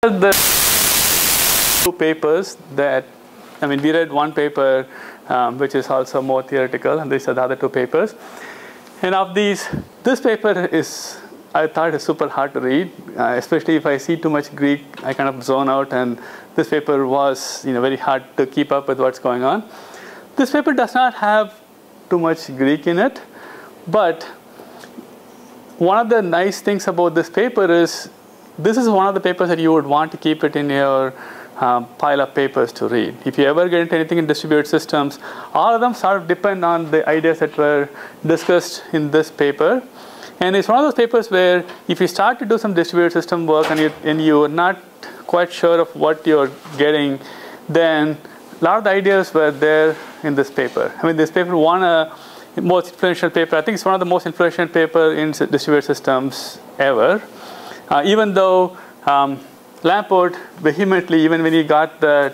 The two papers that, we read one paper which is also more theoretical, and these are the other two papers. And of these, this paper is, I thought, is super hard to read, especially if I see too much Greek, I kind of zone out, and this paper was very hard to keep up with what's going on. This paper does not have too much Greek in it, but one of the nice things about this paper is this is one of the papers that you would want to keep it in your pile of papers to read. If you ever get into anything in distributed systems, all of them sort of depend on the ideas that were discussed in this paper. And it's one of those papers where if you start to do some distributed system work and you're not quite sure of what you're getting, then a lot of the ideas were there in this paper. This paper won a most influential paper. I think it's one of the most influential paper in distributed systems ever. Even though Lamport vehemently, even when he got the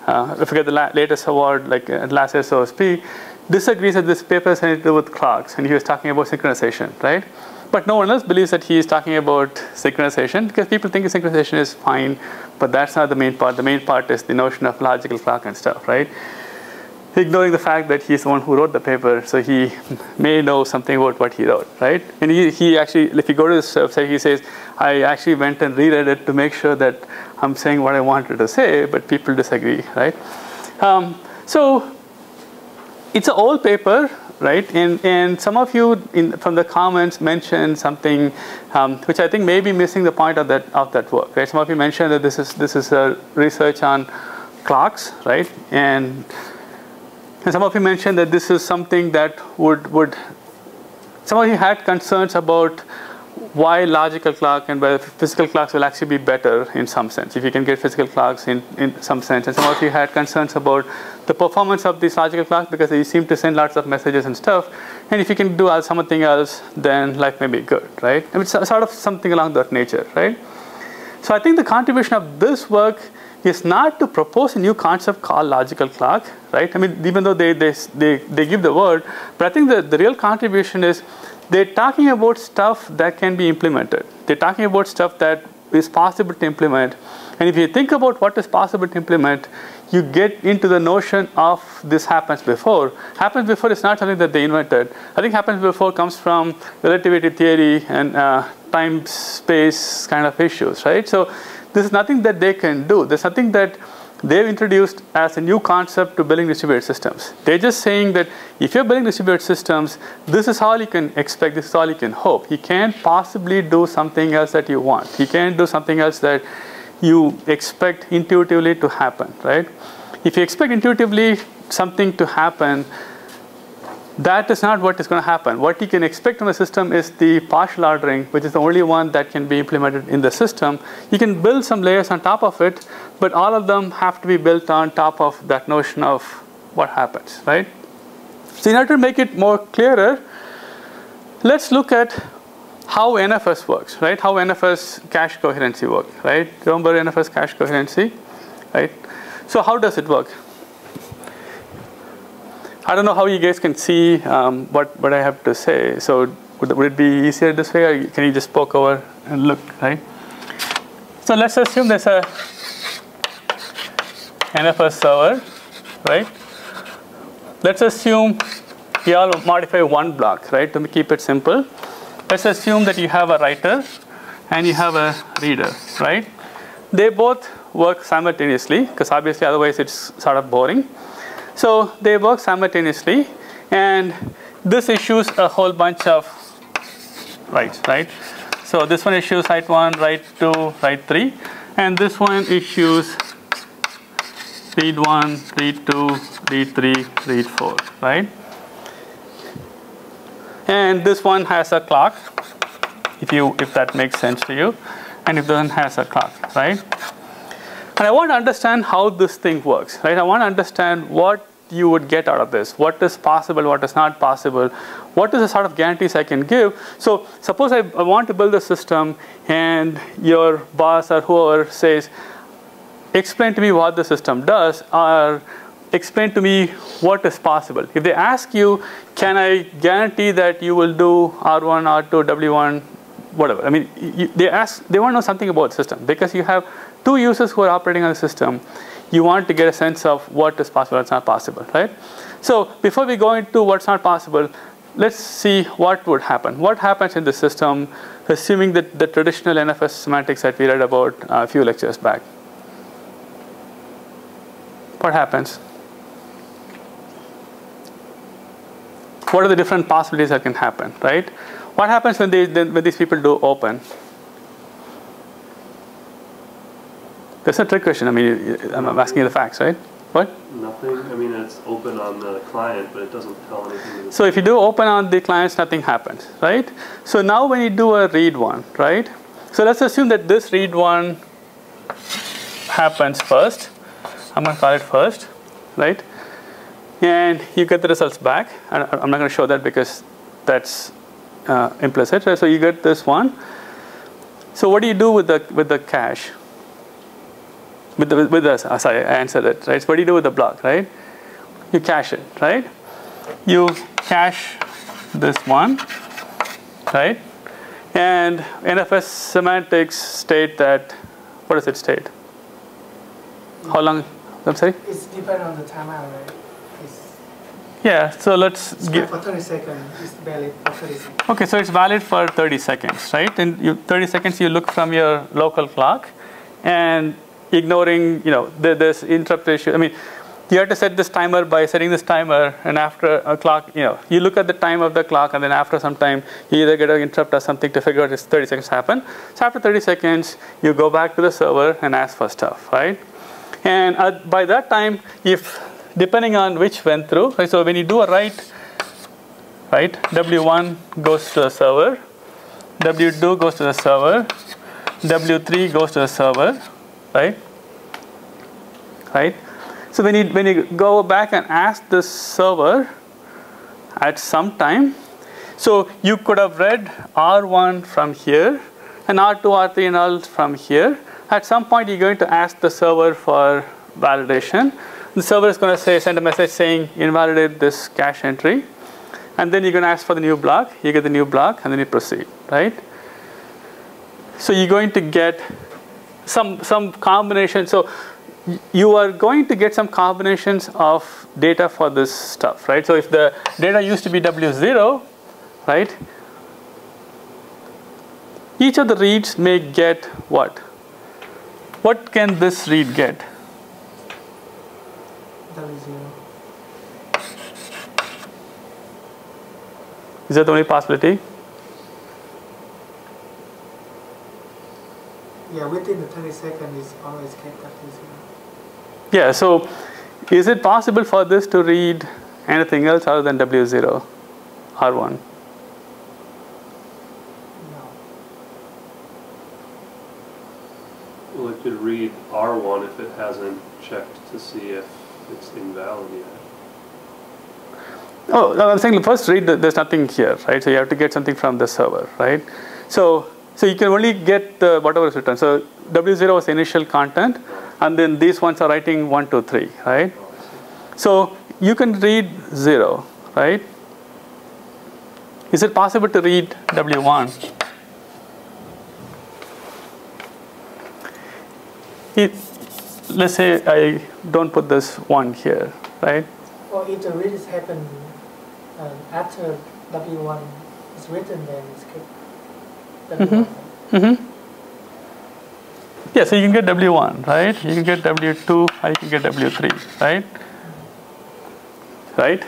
I forget the latest award, like last year's OSP, disagrees that this paper has anything to do with clocks, and he was talking about synchronization, right? But no one else believes that he is talking about synchronization, because people think synchronization is fine, but that's not the main part. The main part is the notion of logical clock and stuff, right? Ignoring the fact that he's the one who wrote the paper, so he may know something about what he wrote, right? And he actually, if you go to his website, he says, I actually went and reread it to make sure that I'm saying what I wanted to say, but people disagree, right? So it's an old paper, right? And some of you from the comments mentioned something which I think may be missing the point of that work, right? Some of you mentioned that this is a research on clocks, right? And some of you mentioned that this is something that would some of you had concerns about why logical clock and whether physical clocks will actually be better in some sense, if you can get physical clocks in some sense. And some of you had concerns about the performance of these logical clocks because they seem to send lots of messages and stuff. And if you can do something else, then life may be good, right? It's sort of something along that nature, right? So I think the contribution of this work is not to propose a new concept called logical clock, right? Even though they give the word, but I think the real contribution is they're talking about stuff that can be implemented. They're talking about stuff that is possible to implement. And if you think about what is possible to implement, you get into the notion of this happens before. Happens before is not something that they invented. I think happens before comes from relativity theory and time space kind of issues, right? So this is nothing that they can do. There's nothing that they've introduced as a new concept to building distributed systems. They're just saying that if you're building distributed systems, this is all you can expect, this is all you can hope. You can't possibly do something else that you want. You can't do something else that you expect intuitively to happen, right? If you expect intuitively something to happen, that is not what is going to happen. What you can expect from the system is the partial ordering, which is the only one that can be implemented in the system. You can build some layers on top of it, but all of them have to be built on top of that notion of what happens, right? So in order to make it more clearer, let's look at how NFS works, right? How NFS cache coherency works, right? Remember NFS cache coherency, right? So how does it work? I don't know how you guys can see what I have to say. So would it be easier this way, or can you just poke over and look, right? So let's assume there's a NFS server, right? Let's assume we all modify one block, right, to keep it simple. Let's assume that you have a writer and you have a reader, right? They both work simultaneously, because obviously otherwise it's sort of boring. So they work simultaneously, and this issues a whole bunch of writes, right? So this one issues write 1, write 2, write 3, and this one issues read 1, read 2, read 3, read 4, right? And this one has a clock, if that makes sense to you, and if this one has a clock, right? And I want to understand how this thing works, right? I want to understand what you would get out of this. What is possible, what is not possible. What is the sort of guarantees I can give? So suppose I want to build a system and your boss or whoever says, explain to me what the system does, or explain to me what is possible. If they ask you, can I guarantee that you will do R1, R2, W1, whatever. I mean, they want to know something about the system because you have two users who are operating on the system. You want to get a sense of what is possible, what's not possible, right? So before we go into what's not possible, let's see what would happen. What happens in the system, assuming that the traditional NFS semantics that we read about a few lectures back. What happens? What are the different possibilities that can happen, right? What happens when these people do open? That's a trick question. I mean, I'm asking you the facts, right? What? Nothing. I mean, it's open on the client, but it doesn't tell anything. So if you do open on the clients, nothing happens, right? So now when you do a read one, right? So let's assume that this read one happens first. I'm going to call it first, right? And you get the results back. I'm not going to show that because that's implicit. Right? So you get this one. So what do you do with the cache? Sorry, I answered it, right? So what do you do with the block, right? You cache it, right? You cache this one, right? And NFS semantics state that, what does it state? How long? I'm sorry? It's dependent on the timeout, right? Yeah, so let's give. For 30 seconds, it's valid for 30 seconds. Okay, so it's valid for 30 seconds, right? And 30 seconds you look from your local clock and ignoring, this interrupt issue. I mean, you have to set this timer by setting this timer, and after a clock, you look at the time of the clock, and then after some time, you either get an interrupt or something to figure out if 30 seconds happen. So after 30 seconds, you go back to the server and ask for stuff, right? And by that time, depending on which went through, right, so when you do a write, right, W1 goes to the server, W2 goes to the server, W3 goes to the server, right? Right? So when you go back and ask the server at some time, so you could have read R1 from here, and R2, R3, and all from here. At some point, you're going to ask the server for validation. The server is going to send a message saying invalidate this cache entry, and then you're going to ask for the new block. You get the new block, and then you proceed, right? So you're going to get some combination. So you are going to get some combinations of data for this stuff, right? So if the data used to be W0, right? Each of the reads may get what? What can this read get? W0. Is that the only possibility? Yeah, within the 30 seconds, it's always kept W0. Yeah, so is it possible for this to read anything else other than W0, R1? No. Well, it could read R1 if it hasn't checked to see if it's invalid yet. Oh, no, I'm saying first read, there's nothing here, right? So you have to get something from the server, right? So you can only get whatever is written. So W0 was the initial content, and then these ones are writing 1, 2, 3, right? So you can read 0, right? Is it possible to read W1? Let's say I don't put this 1 here, right? Or if the read is happened after W1 is written, then it's kept W1. Mm-hmm. Yeah, so you can get W1, right? You can get W2, or you can get W3, right? Right?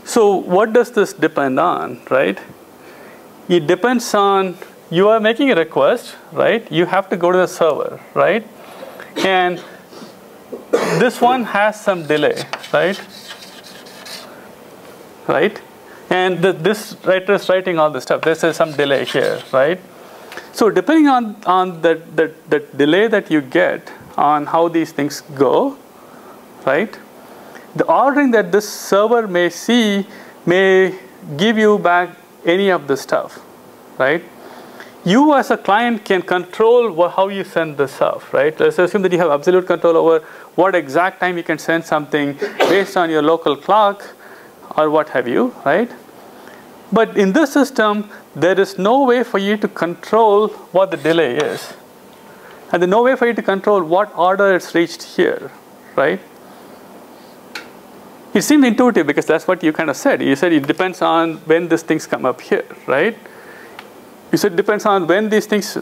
So what does this depend on, right? It depends on, you are making a request, right? You have to go to the server, right? And this one has some delay, right? Right? And this writer is writing all this stuff. This is some delay here, right? So depending on the delay that you get on how these things go, right? The ordering that this server may see may give you back any of the stuff, right? You as a client can control how you send this stuff, right? Let's assume that you have absolute control over what exact time you can send something based on your local clock or what have you, right? But in this system, there is no way for you to control what the delay is. And there's no way for you to control what order it's reached here, right? It seems intuitive because that's what you kind of said. You said it depends on when these things come up here, right? You said it depends on when these things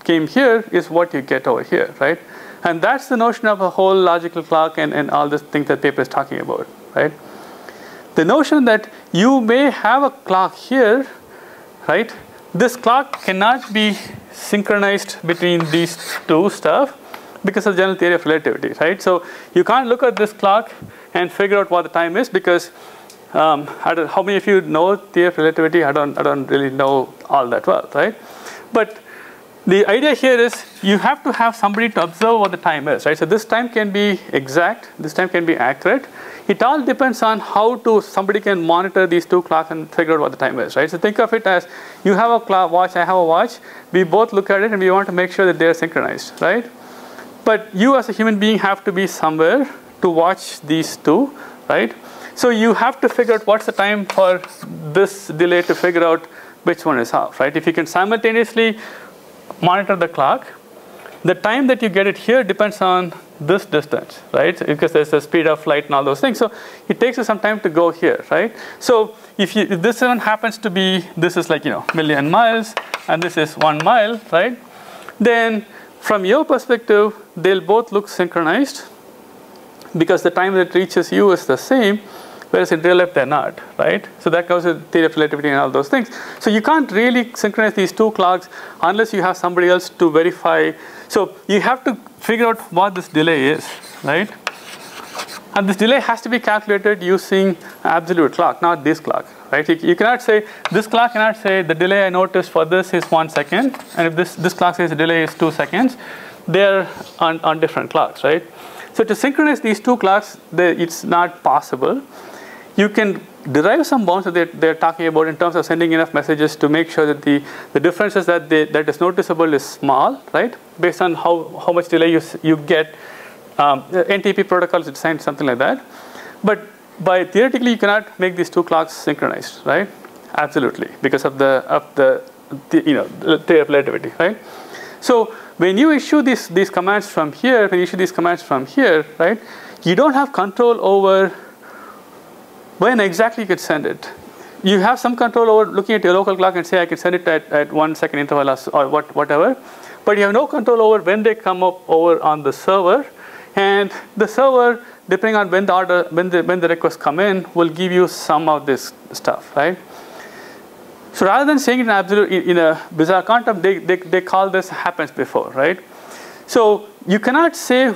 came here is what you get over here, right? And that's the notion of a whole logical clock and all this thing that paper is talking about, right? The notion that you may have a clock here, right? This clock cannot be synchronized between these two stuff because of the general theory of relativity, right? So you can't look at this clock and figure out what the time is because I don't, how many of you know theory of relativity? I don't really know all that well, right? But the idea here is you have to have somebody to observe what the time is, right? So this time can be exact, this time can be accurate. It all depends on how somebody can monitor these two clocks and figure out what the time is, right? So think of it as you have a clock watch, I have a watch. We both look at it and we want to make sure that they are synchronized, right? But you as a human being have to be somewhere to watch these two, right? So you have to figure out what's the time for this delay to figure out which one is off, right? If you can simultaneously monitor the clock, the time that you get it here depends on this distance, right? Because there's the speed of light and all those things. So it takes you some time to go here, right? So if this one happens to be, this is like, million miles, and this is 1 mile, right? Then from your perspective, they'll both look synchronized because the time that reaches you is the same, whereas in real life they're not, right? So that goes with theory of relativity and all those things. So you can't really synchronize these two clocks unless you have somebody else to verify. So you have to figure out what this delay is, right? And this delay has to be calculated using absolute clock, not this clock, right? You cannot say, this clock cannot say the delay I noticed for this is 1 second, and if this clock says the delay is 2 seconds, they're on different clocks, right? So to synchronize these two clocks, it's not possible. You can derive some bounds that they're talking about in terms of sending enough messages to make sure that the differences that is noticeable is small, right? Based on how much delay you get. NTP protocol is designed something like that. But theoretically, you cannot make these two clocks synchronized, right? Absolutely, because of the theory of relativity, right? So when you issue these commands from here, right? You don't have control over when exactly you could send it. You have some control over looking at your local clock and say I can send it at 1 second interval or whatever, but you have no control over when they come up over on the server, and the server, depending on when the requests come in, will give you some of this stuff, right? So rather than saying it in a bizarre quantum, they call this happens before, right? So you cannot say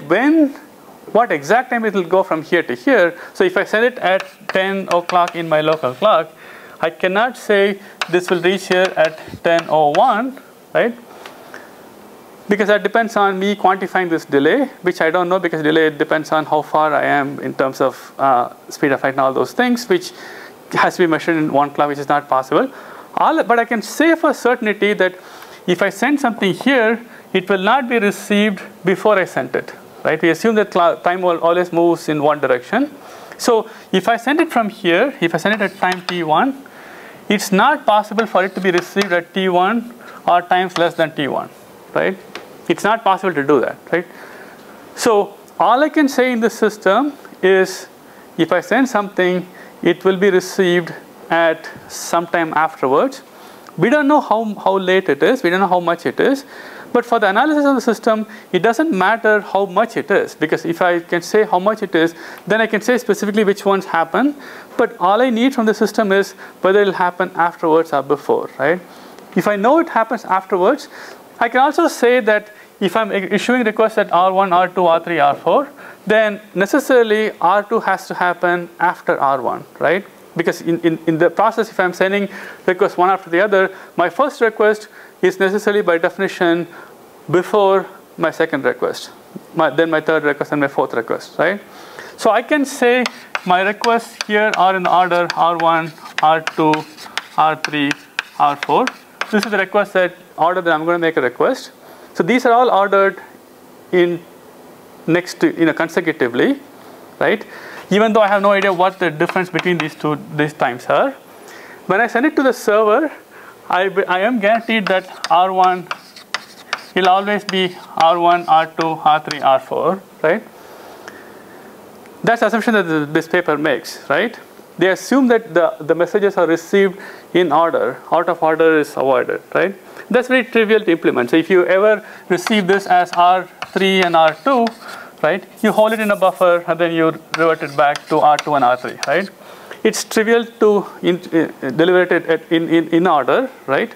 what exact time it will go from here to here. So if I send it at 10 o'clock in my local clock, I cannot say this will reach here at 10:01, right? Because that depends on me quantifying this delay, which I don't know because delay depends on how far I am in terms of speed of light and all those things, which has to be measured in one clock, which is not possible. But I can say for certainty that if I send something here, it will not be received before I sent it. Right? We assume that time always moves in one direction. So if I send it from here, if I send it at time t1, it's not possible for it to be received at t1 or times less than t1, right? It's not possible to do that, right? So all I can say in this system is if I send something, it will be received at some time afterwards. We don't know how late it is. We don't know how much it is. But for the analysis of the system, it doesn't matter how much it is, because if I can say how much it is, then I can say specifically which ones happen. But all I need from the system is whether it will happen afterwards or before, right? If I know it happens afterwards, I can also say that if I'm issuing requests at R1, R2, R3, R4, then necessarily R2 has to happen after R1, right? Because in the process, if I'm sending requests one after the other, my first request is necessarily by definition before my second request, then my third request and my fourth request, right? So I can say my requests here are in the order R1, R2, R3, R4. This is the request order that I'm going to make a request. So these are all ordered consecutively, right? Even though I have no idea what the difference between these times are. when I send it to the server, I am guaranteed that R1 will always be R1, R2, R3, R4, right? That's the assumption that this paper makes, right? They assume that the messages are received in order. Out of order is avoided, right? That's very trivial to implement. So if you ever receive this as R3 and R2, right, you hold it in a buffer and then you revert it back to R2 and R3, right? It's trivial to deliver it in order, right?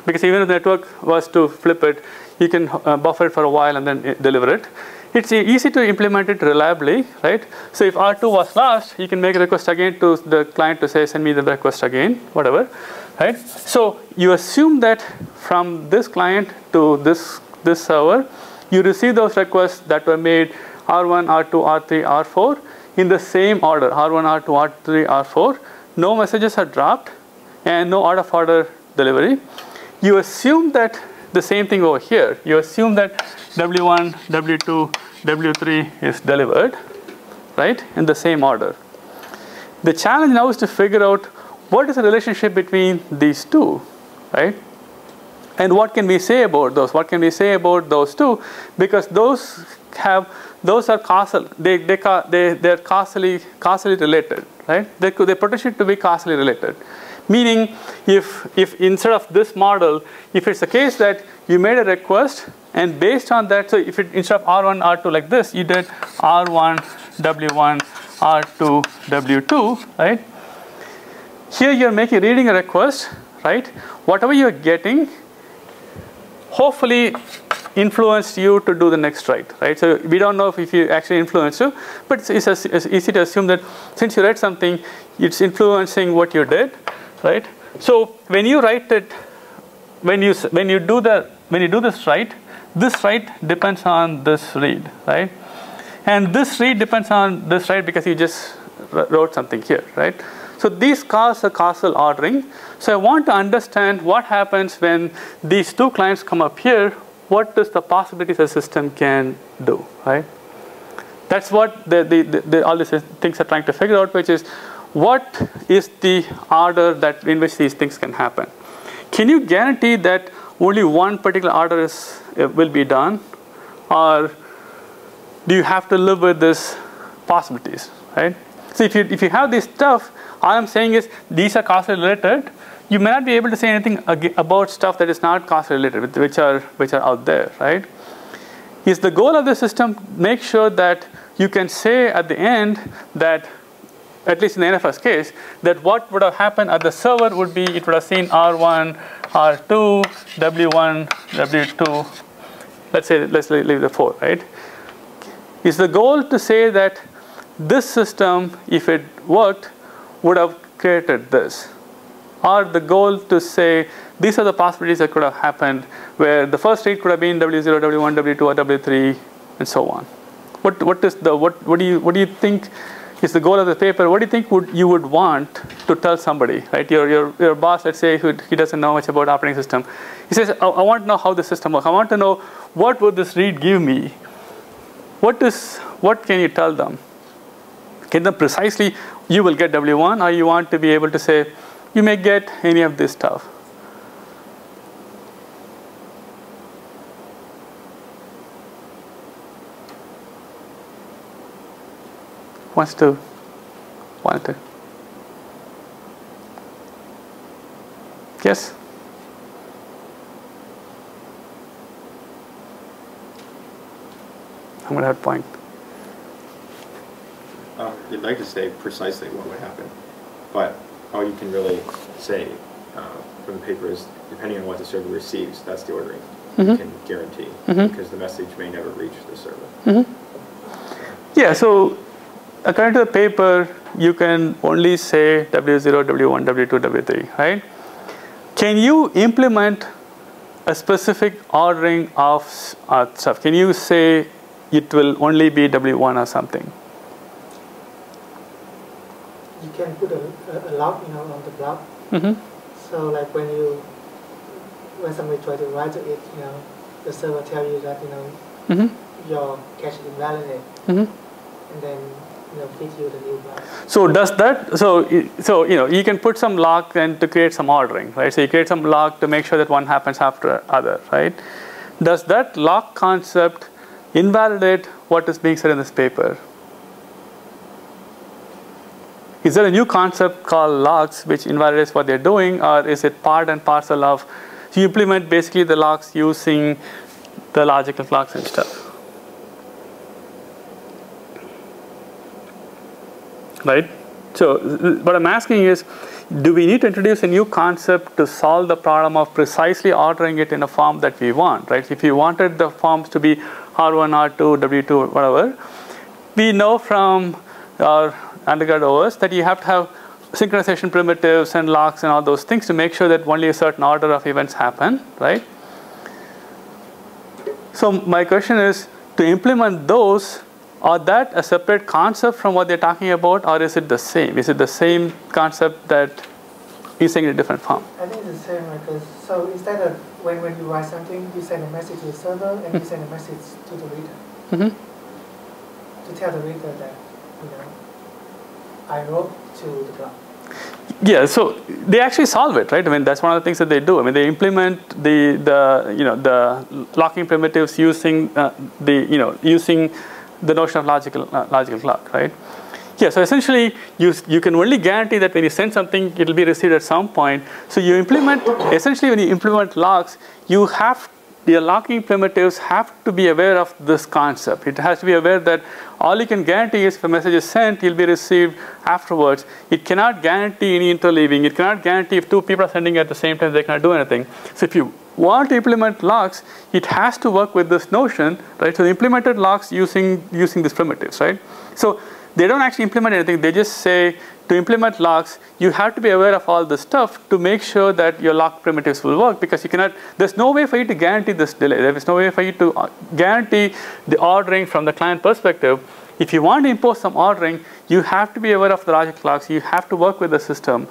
Because even if the network was to flip it, you can buffer it for a while and then deliver it. It's easy to implement it reliably, right? So if R2 was lost, you can make a request again to the client to say, send me the request again, whatever, right? So you assume that from this client to this server, you receive those requests that were made R1, R2, R3, R4 in the same order, R1, R2, R3, R4. No messages are dropped and no out of order delivery. You assume that the same thing over here. You assume that W1, W2, W3 is delivered, right, in the same order. The challenge now is to figure out what is the relationship between these two, right? And what can we say about those? What can we say about those two? Because those are causal. They're causally related, right? They potentially to be causally related. Meaning, if instead of this model, if it's the case that you made a request and based on that, so if instead of R1, R2 like this, you did R1, W1, R2, W2, right? Here you're reading a request, right? Whatever you're getting, hopefully influenced you to do the next write, right? So we don't know if you actually influenced you, but it's easy to assume that since you read something, it's influencing what you did. Right. So when you write it, when you do this write depends on this read, right? And this read depends on this write because you just wrote something here, right? So these cause a causal ordering. So I want to understand what happens when these two clients come up here. What is the possibilities the system can do, right? That's what all these things are trying to figure out, which is what is the order in which these things can happen? Can you guarantee that only one particular order will be done, or do you have to live with these possibilities, right? So if you have this stuff, all I'm saying is these are causally related. You may not be able to say anything about stuff that is not causally related, which are out there, right? Is the goal of the system make sure that you can say at the end that, at least in the NFS case, that what would have happened at the server would be it would have seen R1, R2, W1, W2. Let's leave the 4, right? Is the goal to say that this system, if it worked, would have created this? Or the goal to say these are the possibilities that could have happened, where the first read could have been W0, W1, W2, or W3, and so on. What do you think is the goal of the paper? What do you think you would want to tell somebody, right? Your boss, let's say, he doesn't know much about operating system. He says, I want to know how the system works. I want to know what would this read give me. What can you tell them? Get them precisely, you will get W1, or you want to be able to say, you may get any of this stuff. Wants to. Yes? I'm going to have a point. You'd like to say precisely what would happen, but all you can really say from the paper is, depending on what the server receives, that's the ordering you can guarantee, because the message may never reach the server. Yeah, so according to the paper, you can only say W0, W1, W2, W3, right? Can you implement a specific ordering of stuff? Can you say it will only be W1 or something? You can put a log, on the block. So like when somebody tries to write to it, the server tell you that your cache is invalid, and then feed you the new block. So does that, so you can put some lock and to create some ordering, right? So you create some lock to make sure that one happens after other, right? Does that lock concept invalidate what is being said in this paper? Is there a new concept called locks which invalidates what they're doing, or is it part and parcel of, so you implement basically the locks using the logical clocks and stuff? Right? So what I'm asking is, do we need to introduce a new concept to solve the problem of precisely ordering it in a form that we want, right? If you wanted the forms to be R1, R2, W2, whatever, we know from our undergrad OS that you have to have synchronization primitives and locks and all those things to make sure that only a certain order of events happen, right? So my question is, to implement those, are that a separate concept from what they're talking about, or is it the same? Is it the same concept that you're saying in a different form? I think it's the same, because so instead of when you write something, you send a message to the server and you send a message to the reader to tell the reader that I wrote to the clock. Yeah, so they actually solve it, right? I mean, that's one of the things that they do. I mean, they implement the locking primitives using using the notion of logical clock, right? Yeah, so essentially you can only guarantee that when you send something, it will be received at some point. So you implement, essentially when you implement locks, your locking primitives have to be aware of this concept. It has to be aware that all you can guarantee is if a message is sent, it will be received afterwards. It cannot guarantee any interleaving. It cannot guarantee if two people are sending at the same time, they cannot do anything. So if you want to implement locks, it has to work with this notion, right? So they implemented locks using these primitives, right? So they don't actually implement anything. They just say, to implement locks, you have to be aware of all this stuff to make sure that your lock primitives will work, because you cannot, there's no way for you to guarantee this delay. There is no way for you to guarantee the ordering from the client perspective. If you want to impose some ordering, you have to be aware of the logic clocks. You have to work with the system.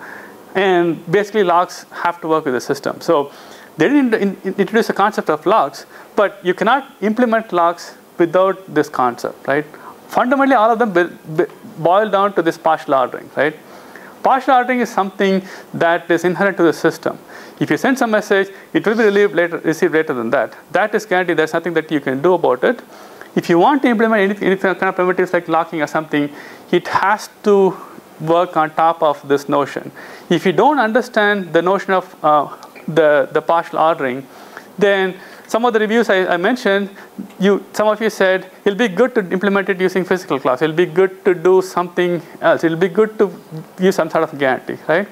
And basically, locks have to work with the system. So they didn't introduce the concept of locks, but you cannot implement locks without this concept, right? Fundamentally, all of them boil down to this partial ordering, right? Partial ordering is something that is inherent to the system. If you send some message, it will be received later than that. That is guaranteed. There's nothing that you can do about it. If you want to implement any kind of primitives like locking or something, it has to work on top of this notion. If you don't understand the notion of the partial ordering, then some of the reviews I mentioned, some of you said, it'll be good to implement it using physical clocks. It'll be good to do something else. It'll be good to use some sort of guarantee, right?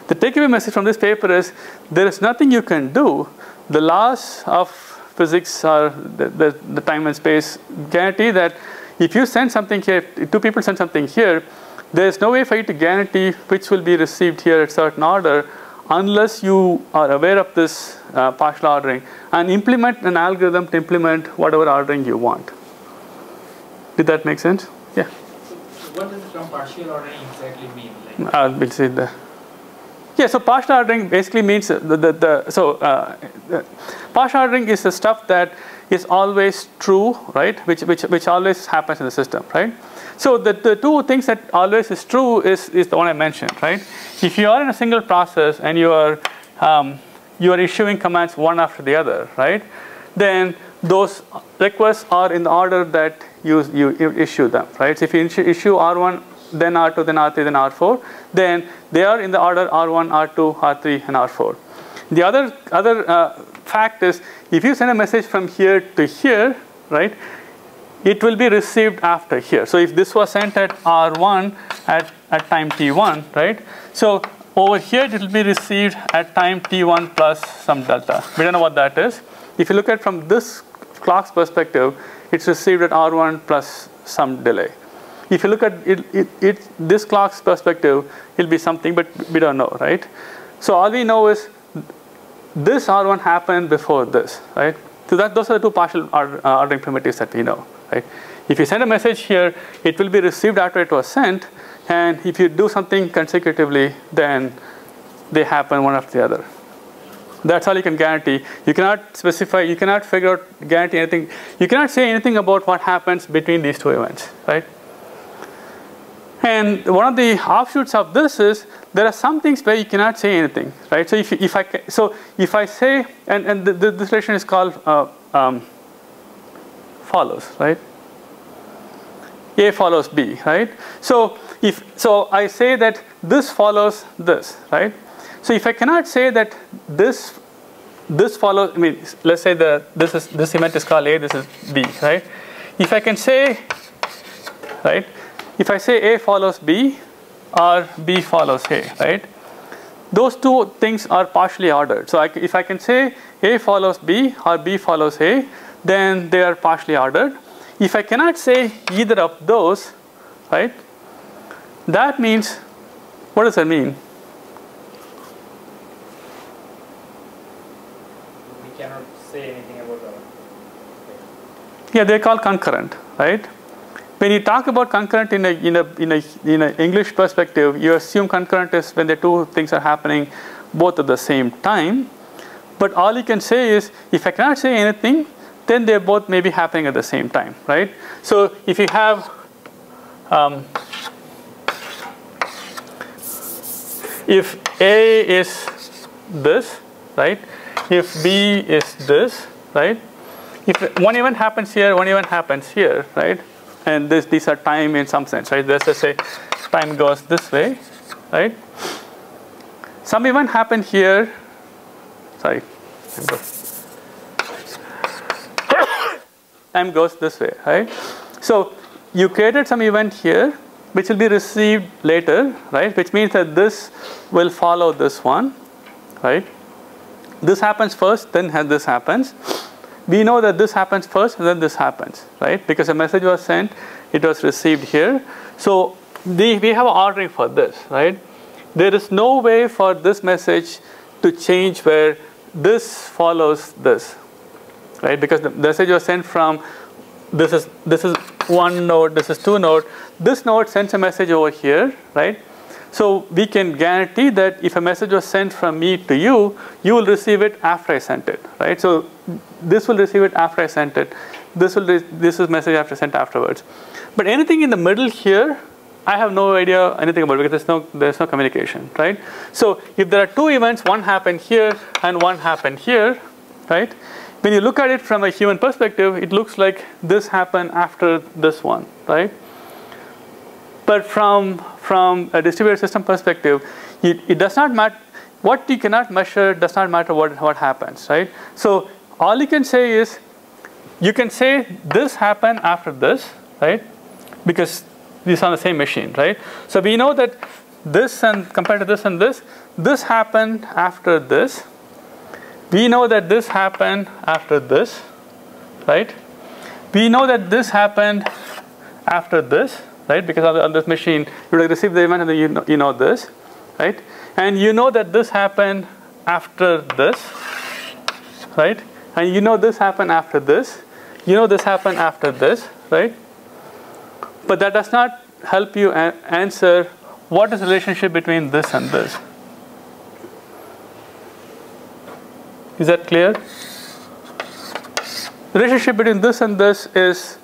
The takeaway message from this paper is, there is nothing you can do. The laws of physics or the time and space guarantee that if you send something here, if two people send something here, there's no way for you to guarantee which will be received here at certain order unless you are aware of this partial ordering and implement an algorithm to implement whatever ordering you want. Did that make sense? Yeah. So what does the term partial ordering exactly mean? We'll see there. Yeah, so partial ordering basically means partial ordering is the stuff that is always true, right? Which always happens in the system, right? So the two things that always is true is the one I mentioned, right? If you are in a single process and you are issuing commands one after the other, right? Then those requests are in the order that you issue them, right? So if you issue R1, then R2, then R3, then R4, then they are in the order R1, R2, R3, and R4. The other fact is, if you send a message from here to here, right, it will be received after here. So if this was sent at R1 at time t1, right? So over here it will be received at time t1 plus some delta. We don't know what that is. If you look at from this clock's perspective, it's received at R1 plus some delay. If you look at this clock's perspective, it'll be something, but we don't know, right? So all we know is this R1 happened before this, right? So those are the two partial ordering primitives that we know, right? If you send a message here, it will be received after it was sent, and if you do something consecutively, then they happen one after the other. That's all you can guarantee. You cannot specify, you cannot figure out, guarantee anything. You cannot say anything about what happens between these two events, right? And one of the offshoots of this is there are some things where you cannot say anything, right? So if I say, and this relation is called follows, right? A follows B, right? So I say that this follows this, right? So if I cannot say that this follows, I mean, let's say this event is called A, this is B, right? If I can say, right? If I say A follows B or B follows A, right? Those two things are partially ordered. So if I can say A follows B or B follows A, then they are partially ordered. If I cannot say either of those, right? That means, what does that mean? We cannot say anything about the. Yeah, they're called concurrent, right? When you talk about concurrent in a English perspective, you assume concurrent is when the two things are happening both at the same time. But all you can say is, if I cannot say anything, then they both may be happening at the same time, right? So if you have, if A is this, right? If B is this, right? If one event happens here, one event happens here, right? And these are time in some sense, right? Let's just say time goes this way, right? Some event happened here. Sorry. Time goes this way, right? So you created some event here, which will be received later, right? Which means that this will follow this one, right? This happens first, then this happens. We know that this happens first and then this happens, right? Because a message was sent, it was received here. So we have an ordering for this, right? There is no way for this message to change where this follows this, right? Because the message was sent from this is one node, this is two node. This node sends a message over here, right? So we can guarantee that if a message was sent from me to you, you will receive it after I sent it, right? So this will receive it after I sent it. This is message after sent afterwards. But anything in the middle here, I have no idea anything about it because there's no communication, right? So if there are two events, one happened here and one happened here, right? When you look at it from a human perspective, it looks like this happened after this one, right? But from a distributed system perspective, it does not matter. What you cannot measure does not matter what happens, right? So all you can say is, you can say this happened after this, right? Because these are on the same machine, right? So we know that this and compared to this and this happened after this. We know that this happened after this, right? We know that this happened after this, right? Because on this machine, you will receive the event and then you know this, right? And you know that this happened after this, right? And you know this happened after this. You know this happened after this, right? But that does not help you answer what is the relationship between this and this. Is that clear? The relationship between this and this is,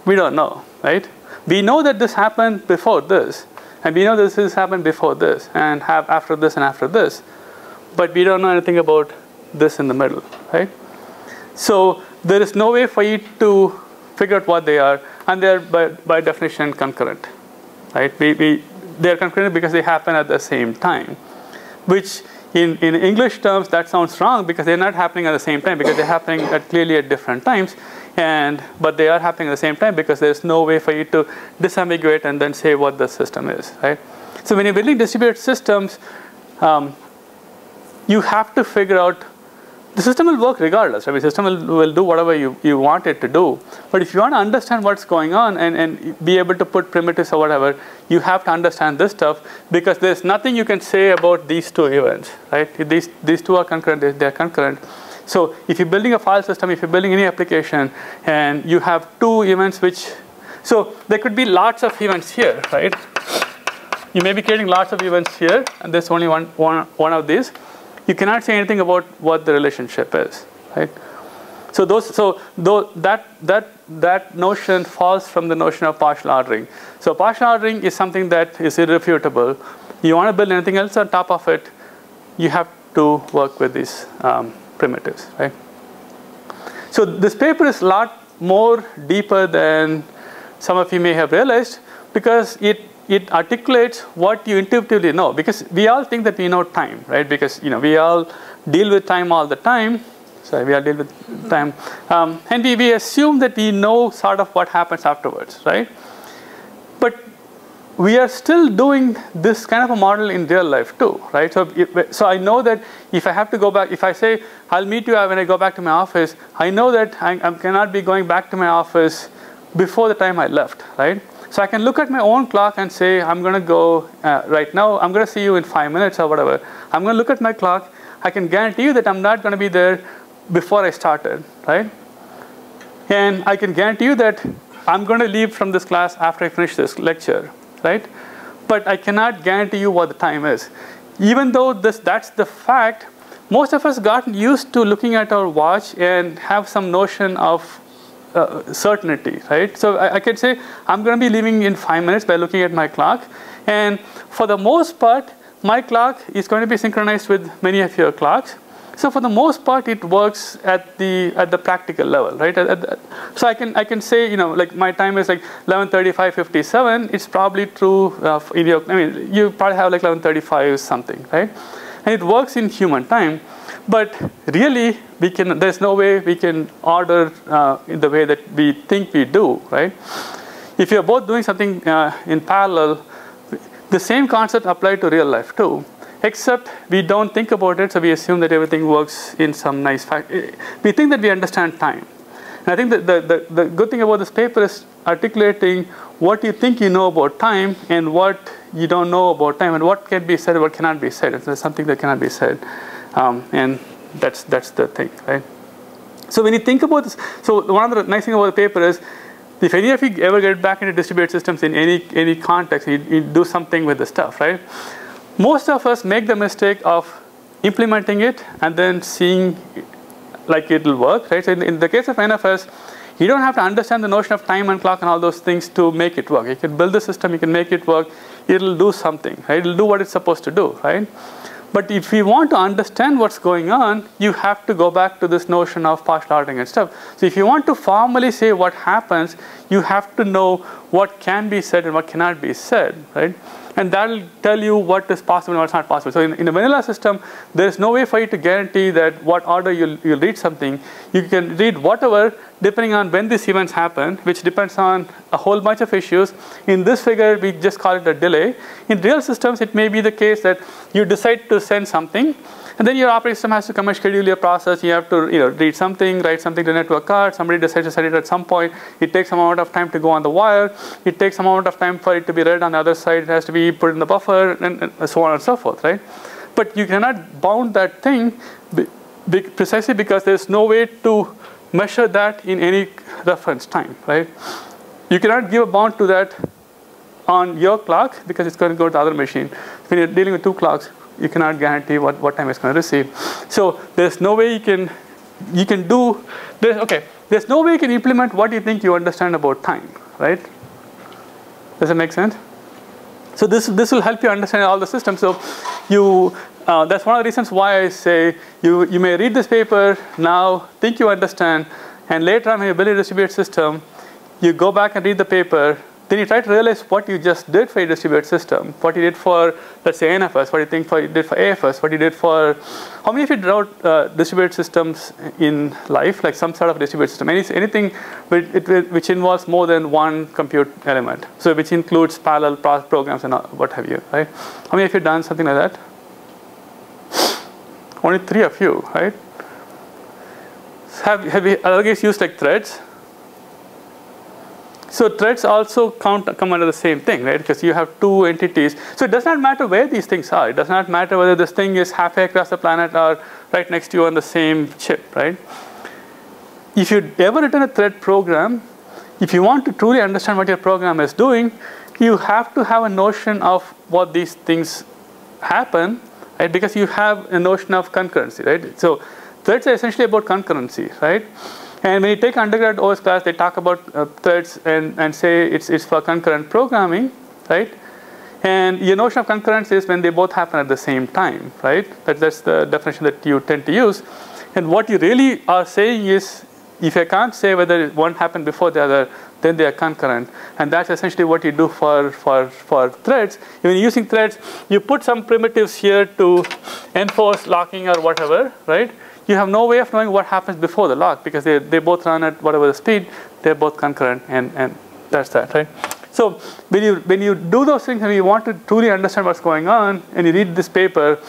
we don't know, right? We know that this happened before this, and we know that this happened before this, and have after this and after this, but we don't know anything about this in the middle, right? So there is no way for you to figure out what they are, and they are by definition concurrent, right? They are concurrent because they happen at the same time, which in English terms that sounds wrong because they're not happening at the same time, because they're happening clearly at different times, but they are happening at the same time because there's no way for you to disambiguate and then say what the system is, right? So when you're building distributed systems, you have to figure out, the system will work regardless, right? The system will do whatever you want it to do. But if you want to understand what's going on and be able to put primitives or whatever, you have to understand this stuff, because there's nothing you can say about these two events, right? These two are concurrent, they're concurrent. So if you're building a file system, if you're building any application, and you have two events so there could be lots of events here, right? You may be creating lots of events here, and there's only one of these. You cannot say anything about what the relationship is, right? So that notion falls from the notion of partial ordering. So partial ordering is something that is irrefutable. You want to build anything else on top of it, you have to work with these primitives, right? So this paper is a lot more deeper than some of you may have realized, because it articulates what you intuitively know. Because we all think that we know time, right? Because we all deal with time all the time. Sorry, we all deal with time, and we assume that we know sort of what happens afterwards, right? But we are still doing this kind of a model in real life too, right? So I know that if I have to go back, if I say I'll meet you when I go back to my office, I know that I cannot be going back to my office before the time I left, right? So I can look at my own clock and say, I'm going to go right now, I'm going to see you in 5 minutes or whatever. I'm going to look at my clock. I can guarantee you that I'm not going to be there before I started, right? And I can guarantee you that I'm going to leave from this class after I finish this lecture, right? But I cannot guarantee you what the time is. Even though that's the fact, most of us got used to looking at our watch and have some notion of certainty, right? So I can say, I'm going to be leaving in 5 minutes by looking at my clock. And for the most part, my clock is going to be synchronized with many of your clocks. So for the most part, it works at the practical level, right? So I can say, like my time is like 11:35:57. It's probably true in your. I mean, you probably have like 11:35 something, right? And it works in human time, but really there's no way we can order in the way that we think we do, right? If you're both doing something in parallel, the same concept applies to real life too. Except we don't think about it, so we assume that everything works in some nice fact. We think that we understand time. And I think that the good thing about this paper is articulating what you think you know about time and what you don't know about time, and what can be said and what cannot be said. If there's something that cannot be said. And that's the thing, right? So when you think about this, so one of the nice things about the paper is, if any of you ever get back into distributed systems in any context, you do something with the stuff, right? Most of us make the mistake of implementing it and then seeing like it will work, right? So in the case of NFS, you don't have to understand the notion of time and clock and all those things to make it work. You can build the system, you can make it work, it'll do something, right? It'll do what it's supposed to do, right? But if you want to understand what's going on, you have to go back to this notion of partial ordering and stuff. So if you want to formally say what happens, you have to know what can be said and what cannot be said, right? And that will tell you what is possible and what's not possible. So in a vanilla system, there is no way for you to guarantee that what order you'll read something. You can read whatever depending on when these events happen, which depends on a whole bunch of issues. In this figure, we just call it a delay. In real systems, it may be the case that you decide to send something, and then your operating system has to come and schedule your process. You have to read something, write something to network card. Somebody decides to send it at some point. It takes some amount of time to go on the wire. It takes some amount of time for it to be read on the other side. It has to be put in the buffer, and so on and so forth, right? But you cannot bound that thing precisely because there's no way to measure that in any reference time, right? You cannot give a bound to that on your clock because it's going to go to the other machine. When you're dealing with two clocks, you cannot guarantee what time it's going to receive. So there's no way you can do this. Okay, there's no way you can implement what you think you understand about time, right? Does it make sense? So this will help you understand all the systems. So that's one of the reasons why I say you may read this paper now, think you understand, and later on when you build a distributed system, you go back and read the paper. Then you try to realize what you just did for a distributed system, what you did for, let's say, NFS, what you did for AFS, what you did for, how many of you wrote distributed systems in life, like some sort of distributed system, anything which involves more than one compute element, so which includes parallel programs and what have you, right? How many of you done something like that? Only 3 of you, right? Have you other guys used like threads? So threads also come under the same thing, right? Because you have 2 entities. So it does not matter where these things are. It does not matter whether this thing is halfway across the planet or right next to you on the same chip, right? If you ever written a thread program, if you want to truly understand what your program is doing, you have to have a notion of what these things happen, right? Because you have a notion of concurrency, right? So threads are essentially about concurrency, right? And when you take undergrad OS class, they talk about threads and say it's for concurrent programming, right? And your notion of concurrence is when they both happen at the same time, right? That's the definition that you tend to use. And what you really are saying is, if I can't say whether one happened before the other, then they are concurrent. And that's essentially what you do for threads. When you're using threads, you put some primitives here to enforce locking or whatever, right? You have no way of knowing what happens before the lock because they both run at whatever the speed. They're both concurrent, and that's that, right? So when you do those things and you want to truly understand what's going on, and you read this paper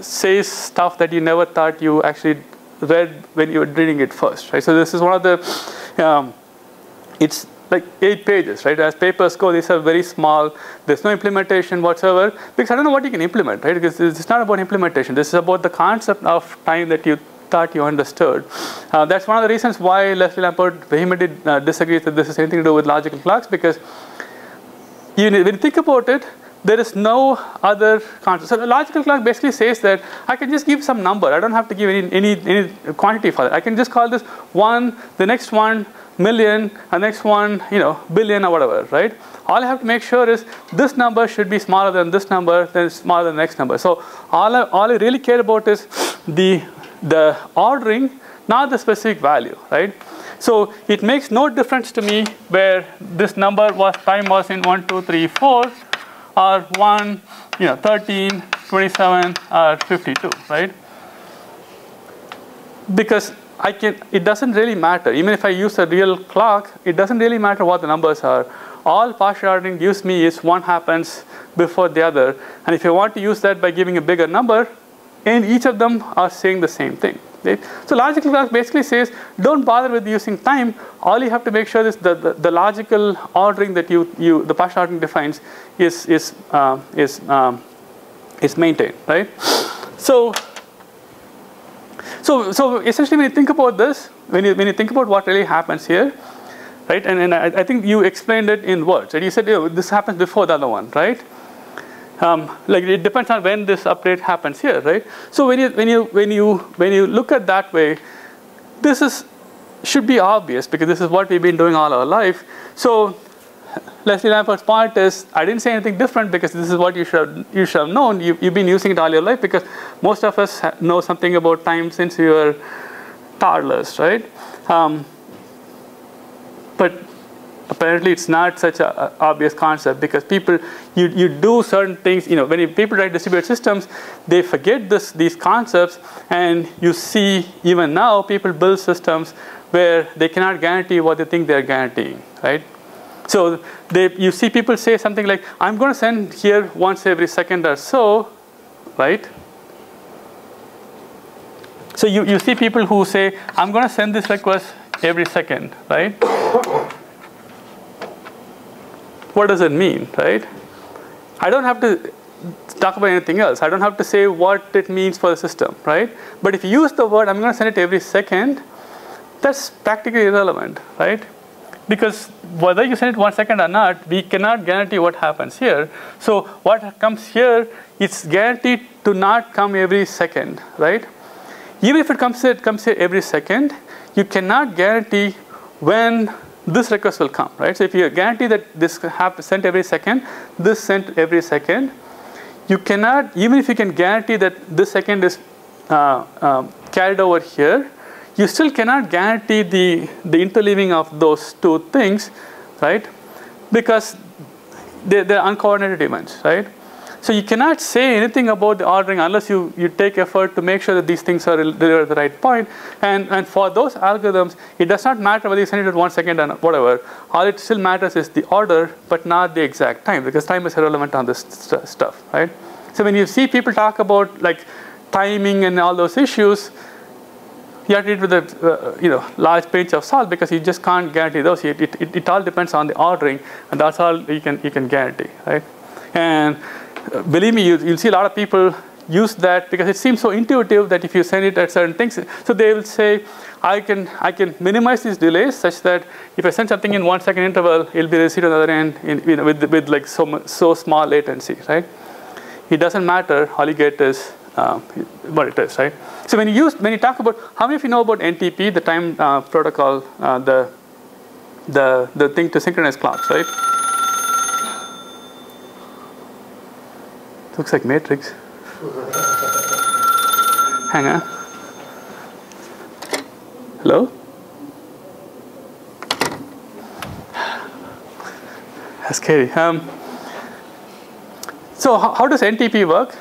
says stuff that you never thought you actually read when you were reading it first, right? So this is one of the, it's like 8 pages, right? As papers go, these are very small. There's no implementation whatsoever because I don't know what you can implement, right? Because it's not about implementation. This is about the concept of time that you thought you understood. That's one of the reasons why Leslie Lamport vehemently disagrees that this has anything to do with logical clocks, because when you think about it, there is no other concept. So a logical clock basically says that I can just give some number. I don't have to give any quantity for that. I can just call this 1, the next one million, and next one billion or whatever, right? All I have to make sure is this number should be smaller than this number, then smaller than the next number. So all I really care about is the ordering, not the specific value, right? So it makes no difference to me where this number time was in 1, 2, 3, 4, or 1, 13, 27, or 52, right? Because it doesn't really matter. Even if I use a real clock, it doesn't really matter what the numbers are. All partial ordering gives me is one happens before the other. And if you want to use that by giving a bigger number, and each of them are saying the same thing. Right? So logical clock basically says, don't bother with using time. All you have to make sure is the logical ordering that the partial ordering defines is maintained, right? So essentially, when you think about this, when you think about what really happens here, right? And I think you explained it in words. Right? You said this happens before the other one, right? Like it depends on when this update happens here, right? So when you look at that way, this should be obvious because this is what we've been doing all our life. So Leslie Lamport's point is, I didn't say anything different because this is what you should have known. You've been using it all your life because most of us know something about time since we were toddlers, right? But apparently it's not such an obvious concept because people, you do certain things, when people write distributed systems, they forget these concepts, and you see even now people build systems where they cannot guarantee what they think they're guaranteeing, right? So you see people say something like, I'm going to send here once every second or so, right? So you see people who say, I'm going to send this request every second, right? What does it mean, right? I don't have to talk about anything else. I don't have to say what it means for the system, right? But if you use the word, I'm going to send it every second, that's practically irrelevant, right? Because whether you send it 1 second or not, we cannot guarantee what happens here. So what comes here, it's guaranteed to not come every second, right? Even if it comes here every second, you cannot guarantee when this request will come, right? So if you guarantee that this sent every second, this sent every second, you cannot, even if you can guarantee that this second is carried over here, you still cannot guarantee the interleaving of those two things, right? Because they're uncoordinated events, right? So you cannot say anything about the ordering unless you take effort to make sure that these things are delivered at the right point. And for those algorithms, it does not matter whether you send it at 1 second or whatever. All it still matters is the order, but not the exact time, because time is irrelevant on this stuff, right? So when you see people talk about like timing and all those issues, you have to eat with a large pinch of salt because you just can't guarantee those. It all depends on the ordering, and that's all you can guarantee, right? And believe me, you'll see a lot of people use that because it seems so intuitive that if you send it at certain things, so they will say, I can minimize these delays such that if I send something in 1 second interval, it'll be received on the other end with like so small latency, right? It doesn't matter. All you get is what it is, right? So when you talk about, how many of you know about NTP, the time protocol, the thing to synchronize clocks, right? Looks like Matrix. Hang on. Hello? That's scary. So how does NTP work?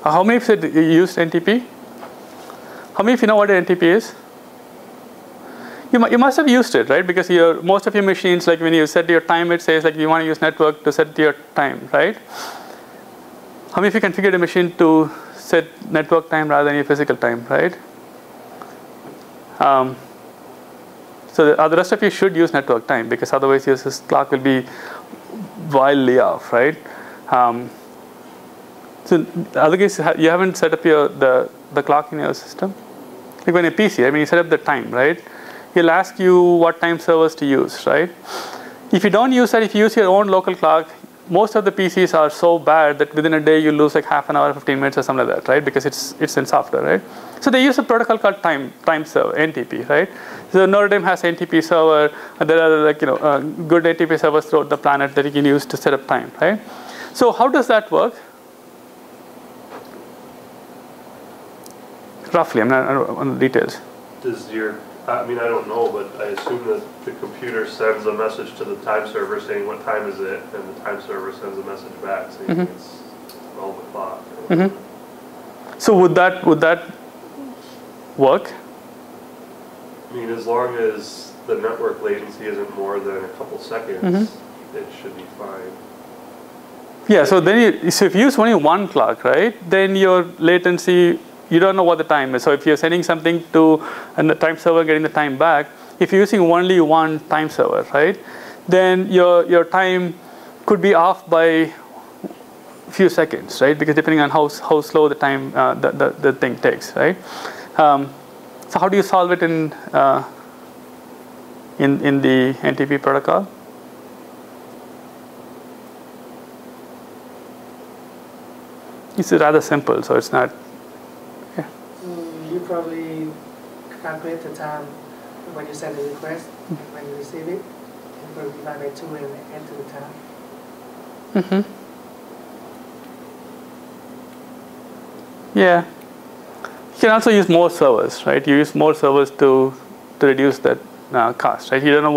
How many of you used NTP? How many of you know what an NTP is? You must have used it, right? Because most of your machines, like when you set your time, it says like you want to use network to set your time, right? How many of you configured a machine to set network time rather than your physical time, right? So the rest of you should use network time, because otherwise your clock will be wildly off, right? So the other case, you haven't set up the clock in your system. Like when a PC, I mean, you set up the time, right? He'll ask you what time servers to use, right? If you don't use that, if you use your own local clock, most of the PCs are so bad that within a day you lose like half an hour, 15 minutes or something like that, right? Because it's in software, right? So they use a protocol called time server, NTP, right? So Notre Dame has NTP server, and there are like good NTP servers throughout the planet that you can use to set up time, right? So how does that work? Roughly, I'm not on the details. Does I mean, I don't know, but I assume that the computer sends a message to the time server saying what time is it, and the time server sends a message back saying it's 12 o'clock. So would that work? I mean, as long as the network latency isn't more than a couple seconds, it should be fine. Yeah, so then so if you use only one clock, right, then your latency, you don't know what the time is. So if you're sending something to the time server, getting the time back, if you're using only one time server, right, then your time could be off by a few seconds, right? Because depending on how slow the time the thing takes, right? So how do you solve it in the NTP protocol? It's rather simple, so it's not. Yeah. You probably calculate the time when you send the request, when you receive it, and probably divide by 2 and enter the time. Yeah. You can also use more servers, right? You use more servers to reduce that cost, right? You don't know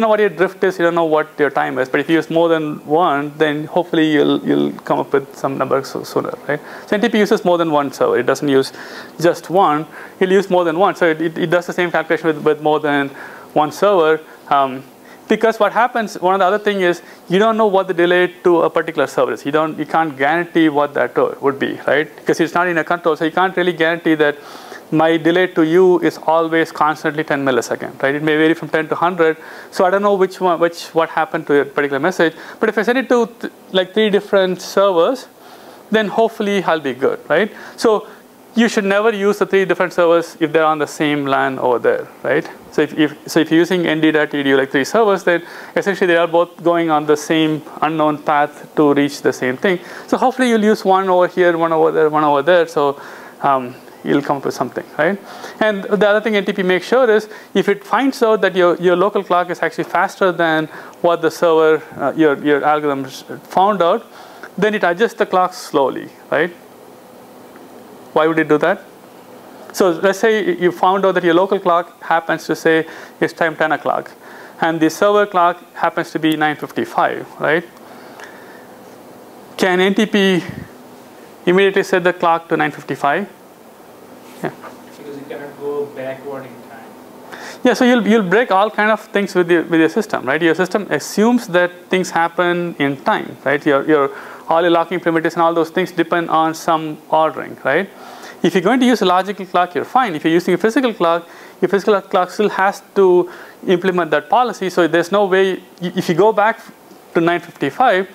what your drift is, you don't know what your time is, but if you use more than one, then hopefully you'll come up with some number sooner, right? So NTP uses more than one server. It doesn't use just one. It'll use more than one. So it does the same calculation with more than one server. Because what happens, one of the other thing is, you don't know what the delay to a particular server is. You can't guarantee what that would be, right? Because it's not in a control, so you can't really guarantee that my delay to you is always constantly 10 milliseconds, right? It may vary from 10 to 100. So I don't know what happened to a particular message. But if I send it to like 3 different servers, then hopefully I'll be good, right? So you should never use the 3 different servers if they're on the same LAN over there, right? So if you're using ND.TDU like 3 servers, then essentially they are both going on the same unknown path to reach the same thing. So hopefully you'll use one over here, one over there, one over there. So you'll come up with something, right? And the other thing NTP makes sure is, if it finds out that your local clock is actually faster than what the server, your algorithm found out, then it adjusts the clock slowly, right? Why would it do that? So let's say you found out that your local clock happens to say it's time 10 o'clock, and the server clock happens to be 9:55, right? Can NTP immediately set the clock to 9:55? Yeah. Because you cannot go backward in time. Yeah, so you'll break all kind of things with your system, right? Your system assumes that things happen in time, right? All your locking primitives and all those things depend on some ordering, right? If you're going to use a logical clock, you're fine. If you're using a physical clock, your physical clock still has to implement that policy. So there's no way, if you go back to 9:55,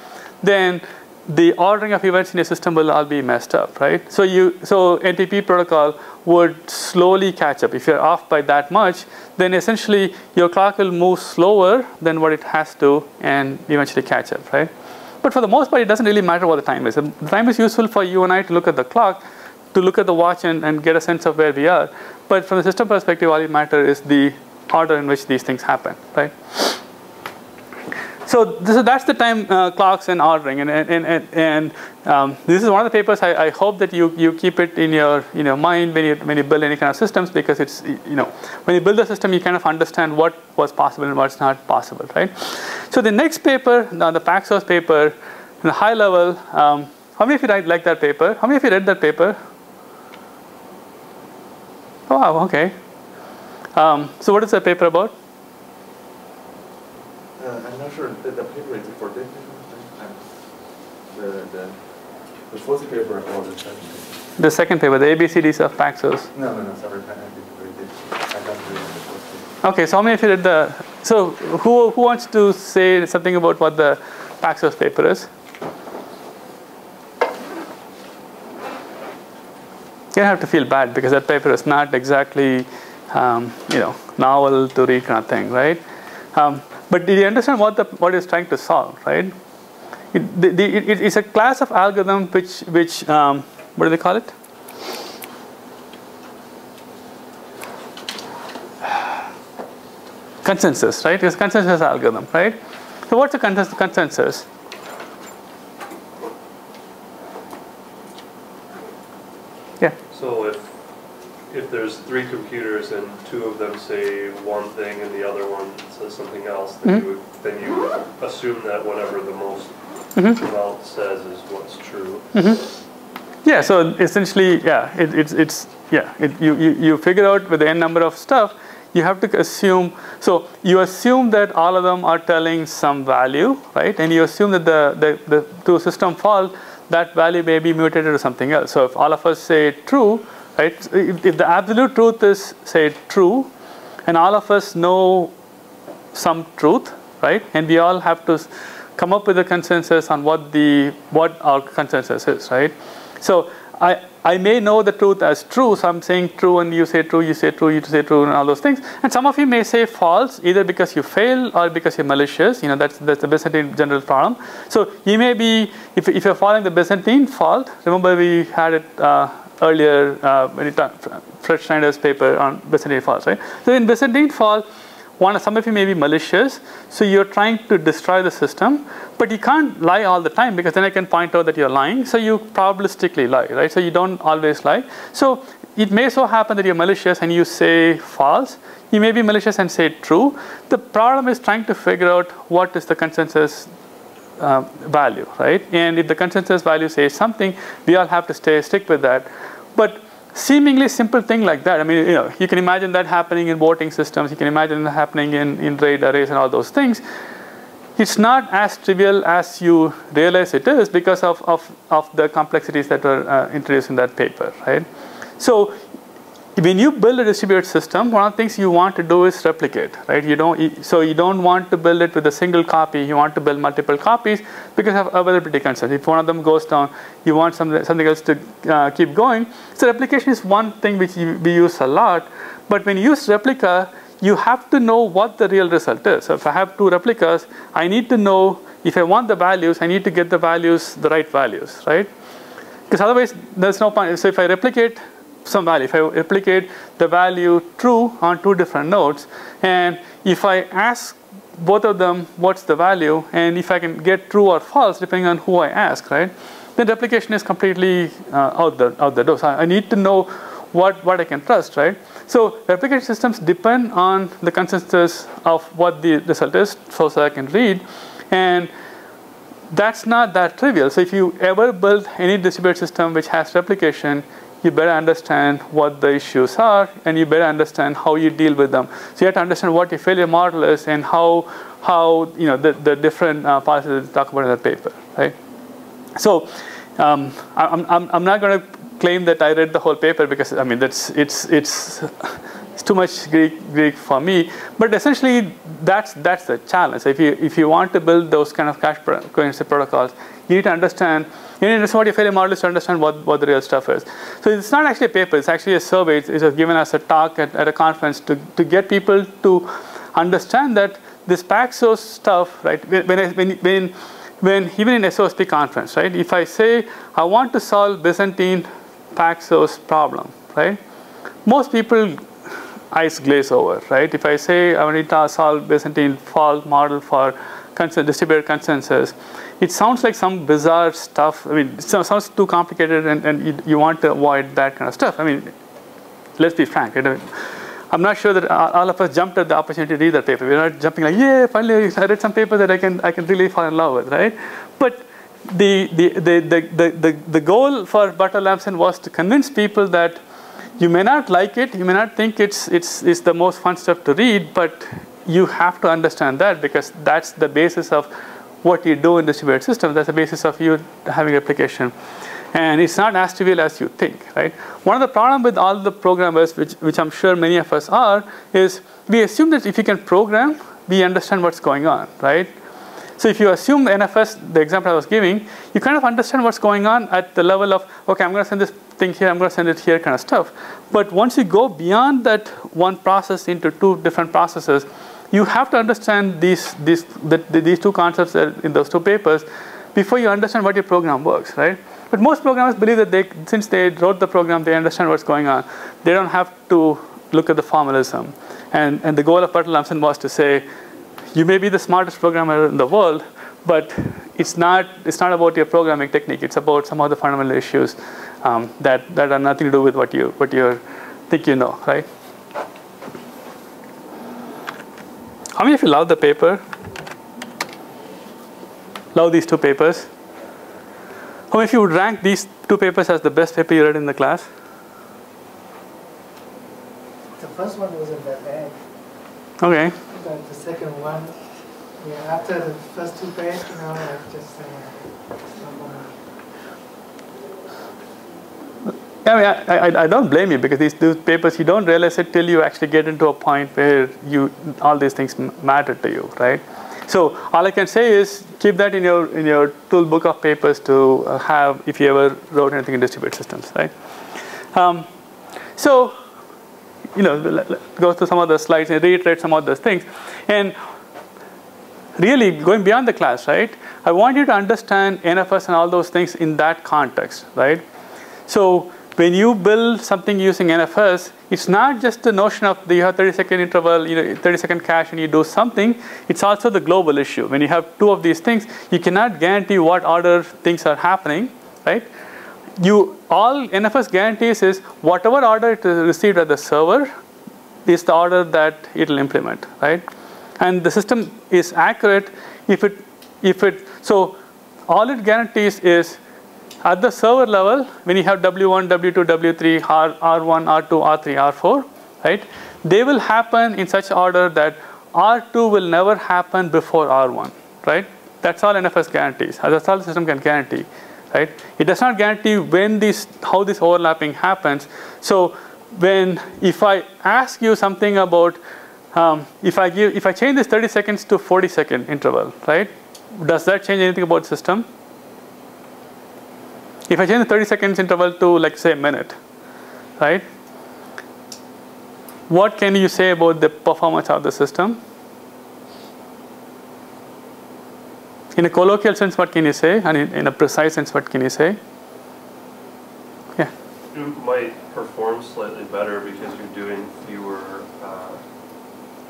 then the ordering of events in your system will all be messed up, right? So NTP protocol would slowly catch up. If you're off by that much, then essentially your clock will move slower than what it has to and eventually catch up, right? But for the most part, it doesn't really matter what the time is. The time is useful for you and I to look at the clock, to look at the watch and get a sense of where we are. But from the system perspective, all that matters is the order in which these things happen, right? So that's the time clocks and ordering, and this is one of the papers I hope that you keep it in your mind when you build any kind of systems, because it's when you build a system you kind of understand what was possible and what's not possible, right? So the next paper, the Paxos paper, in the high level, how many of you like that paper? How many of you read that paper? Oh, wow, okay. So what is that paper about? I'm not sure the paper is for this. The first paper or the second paper? The second paper, the ABCDs of Paxos. No, separate. I didn't read it. I don't read the first paper. Okay, so how many of you read the? So who wants to say something about what the Paxos paper is? You don't have to feel bad because that paper is not exactly novel to read kind of thing, right? But did you understand what it's trying to solve, right? It's a class of algorithm which what do they call it? Consensus, right? It's a consensus algorithm, right? So what's a consensus? Yeah. So if there's 3 computers and 2 of them say one thing and the other one says something else, then you would assume that whatever the most amount says is what's true. Yeah. So essentially, yeah, you figure out with the n number of stuff, you have to assume. So you assume that all of them are telling some value, right? And you assume that to a system fault, that value may be mutated to something else. So if all of us say true, right? If the absolute truth is, say, true, and all of us know some truth, right? And we all have to come up with a consensus on what our consensus is, right? So I may know the truth as true, so I'm saying true, and you say true, you say true, you say true, and all those things. And some of you may say false, either because you fail or because you're malicious. That's the Byzantine general problem. So you may be, if you're following the Byzantine fault, remember we had it earlier when we talked Fred Schneider's paper on Byzantine faults, right? So in Byzantine fault, some of you may be malicious, so you're trying to destroy the system, but you can't lie all the time because then I can point out that you're lying, so you probabilistically lie, right? So you don't always lie. So it may so happen that you're malicious and you say false. You may be malicious and say true. The problem is trying to figure out what is the consensus value, right? And if the consensus value says something, we all have to stick with that. But seemingly simple thing like that, I mean, you can imagine that happening in voting systems. You can imagine that happening in RAID arrays and all those things. It's not as trivial as you realize it is because of the complexities that were introduced in that paper, right? So when you build a distributed system, one of the things you want to do is replicate, right? You don't want to build it with a single copy. You want to build multiple copies because of availability concerns. If one of them goes down, you want something else to keep going. So replication is one thing which we use a lot. But when you use replica, you have to know what the real result is. So if I have 2 replicas, I need to know if I want the values, I need to get the right values, right? Because otherwise, there's no point. So if I replicate some value, if I replicate the value true on 2 different nodes, and if I ask both of them what's the value, and if I can get true or false depending on who I ask, right, then replication is completely out the door. So I need to know what I can trust, right? So replication systems depend on the consensus of what the result is, so I can read, and that's not that trivial. So if you ever build any distributed system which has replication, you better understand what the issues are, and you better understand how you deal with them. So you have to understand what your failure model is and how the different policies that talk about in that paper, right? So I'm not going to claim that I read the whole paper because I mean it's too much Greek for me. But essentially that's the challenge. If you want to build those kind of cache coherency protocols, you need to understand. You need to understand what your failure model is to understand what the real stuff is. So it's not actually a paper. It's actually a survey. It's given us a talk at a conference to get people to understand that this Paxos stuff, right? When when even in SOSP conference, right? If I say I want to solve Byzantine Paxos problem, right? Most people eyes glaze over, right? If I say I want to solve Byzantine fault model for distributed consensus, it sounds like some bizarre stuff. I mean, it sounds too complicated, and you want to avoid that kind of stuff. I mean, let's be frank. Right? I'm not sure that all of us jumped at the opportunity to read that paper. We're not jumping like, yeah, finally I read some paper that I can really fall in love with, right? But the goal for Butler Lampson was to convince people that you may not like it, you may not think it's the most fun stuff to read, but you have to understand that, because that's the basis of what you do in distributed systems. That's the basis of you having replication. And it's not as trivial as you think, right? One of the problems with all the programmers, which I'm sure many of us are, is we assume that if you can program, we understand what's going on, right? So if you assume the NFS, the example I was giving, you kind of understand what's going on at the level of, okay, I'm going to send this thing here, I'm going to send it here kind of stuff. But once you go beyond that one process into two different processes, you have to understand these two concepts in those two papers before you understand what your program works, right? But most programmers believe that since they wrote the program, they understand what's going on. They don't have to look at the formalism. And the goal of Butler Lampson was to say, you may be the smartest programmer in the world, but it's not about your programming technique. It's about some of the fundamental issues that have nothing to do with what you think you know, right? How many of you love the paper? Love these two papers? How many of you would rank these two papers as the best paper you read in the class? The first one wasn't that bad. Okay. But the second one, yeah, after the first two pages, I just I don't blame you, because these papers, you don't realize it till you actually get into a point where all these things matter to you, right? So all I can say is keep that in your tool book of papers to have if you ever wrote anything in distributed systems, right? So go through some of the slides and reiterate some of those things, and really going beyond the class, right? I want you to understand NFS and all those things in that context, right? So when you build something using NFS, it's not just the notion of you have 30-second interval, 30-second cache, and you do something. It's also the global issue. When you have two of these things, you cannot guarantee what order things are happening, right? All NFS guarantees is whatever order it is received at the server is the order that it will implement, right? And the system is accurate so all it guarantees is at the server level, when you have W1, W2, W3, R1, R2, R3, R4, right? They will happen in such order that R2 will never happen before R1, right? That's all NFS guarantees. That's all the system can guarantee, right? It does not guarantee how this overlapping happens. So if I ask you something about if I change this 30 seconds to 40-second interval, right? Does that change anything about the system? If I change the 30 seconds interval to, like, say, a minute, right? What can you say about the performance of the system? In a colloquial sense, what can you say? And in a precise sense, what can you say? Yeah. You might perform slightly better because you're doing fewer,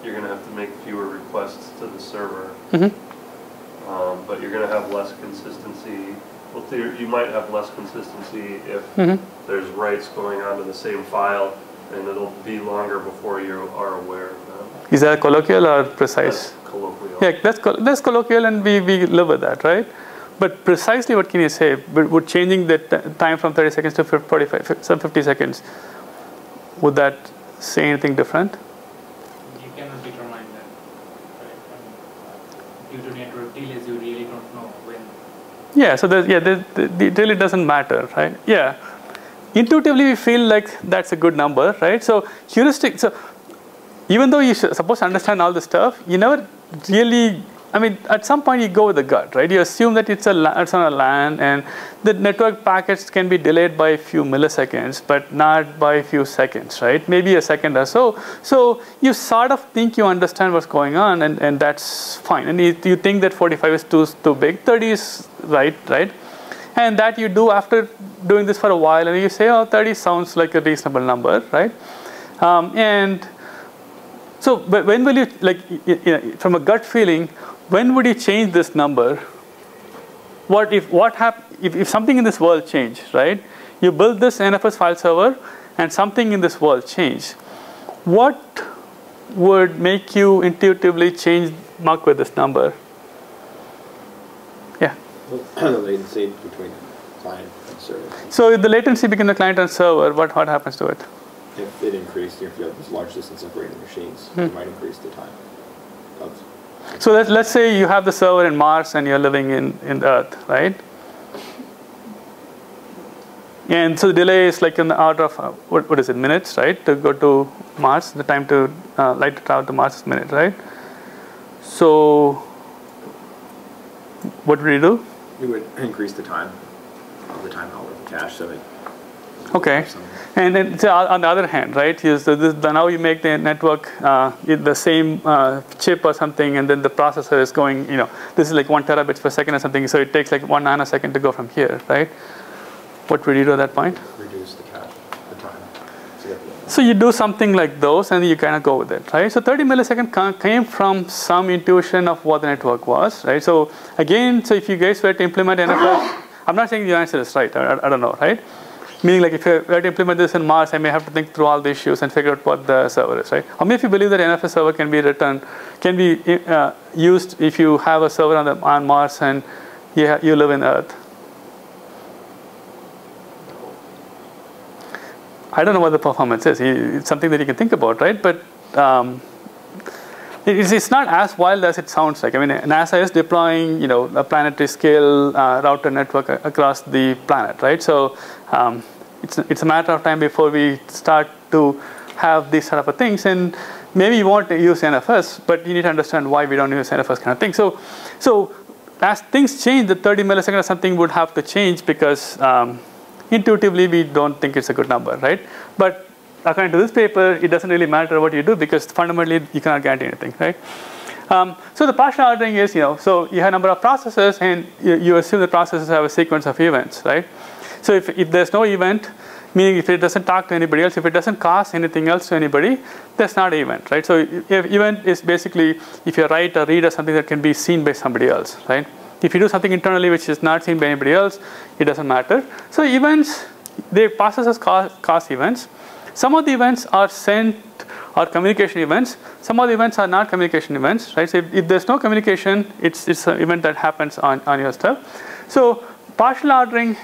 you're going to have to make fewer requests to the server. Mm-hmm. But you're going to have less consistency. Well, you might have less consistency if there's writes going on to the same file, and it'll be longer before you are aware of that. Is that colloquial or precise? That's colloquial. Yeah, that's colloquial, and we live with that, right? But precisely what can you say? Would changing the time from 30 seconds to 50 seconds, would that say anything different? You cannot determine that, right? Due to network delays, you really don't know when. Yeah, so it really doesn't matter, right? Yeah, intuitively we feel like that's a good number, right? So heuristic. So even though you're supposed to understand all this stuff, you never really I mean, at some point you go with the gut, right? You assume that it's on a LAN, and the network packets can be delayed by a few milliseconds, but not by a few seconds, right? Maybe a second or so. So you sort of think you understand what's going on, and that's fine. And you think that 45 is too big, 30 is right? And that you do after doing this for a while, and you say, oh, 30 sounds like a reasonable number, right? And so, but when will you, like, from a gut feeling, when would you change this number? If something in this world changed, right? You build this NFS file server, and something in this world changed. What would make you intuitively muck with this number? Yeah. The latency between client and server. So if the latency between the client and server, what happens to it? If it increased, if you have this large distance separating machines, it might increase the time. So let's say you have the server in Mars and you're living in Earth, right? And so the delay is like in the order of, what is it, minutes, right? To go to Mars, the time to light to travel to Mars is minutes, right? So what would you do? You would increase the time of the time held in cache, so it. Okay. And then so on the other hand, right? Now you make the network the same chip or something, and then the processor is going. This is like 1 terabits per second or something. So it takes like 1 nanosecond to go from here, right? What would you do at that point? Reduce the cache, the time. So you do something like those, and you kind of go with it, right? So 30 milliseconds came from some intuition of what the network was, right? So again, if you guys were to implement NFS, I'm not saying the answer is right. I don't know, right? Meaning, like, if you were to implement this in Mars, I may have to think through all the issues and figure out what the server is, right? Or maybe if you believe that NFS server can be used if you have a server on Mars and you live in Earth. I don't know what the performance is. It's something that you can think about, right? But it's not as wild as it sounds like. I mean, NASA is deploying, a planetary scale router network across the planet, right? So it's a matter of time before we start to have these sort of things. And maybe you want to use NFS, but you need to understand why we don't use NFS kind of thing. So as things change, the 30 milliseconds or something would have to change because intuitively we don't think it's a good number, right? But according to this paper, it doesn't really matter what you do because fundamentally you cannot guarantee anything, right? So the partial ordering is, so you have a number of processes, and you assume the processes have a sequence of events, right? So if there's no event, meaning if it doesn't talk to anybody else, if it doesn't cause anything else to anybody, that's not an event, right? So if event is basically if you write or read or something that can be seen by somebody else, right? If you do something internally which is not seen by anybody else, it doesn't matter. So events, the processes cause events. Some of the events are sent or communication events. Some of the events are not communication events, right? So if there's no communication, it's an event that happens on your stuff. So partial ordering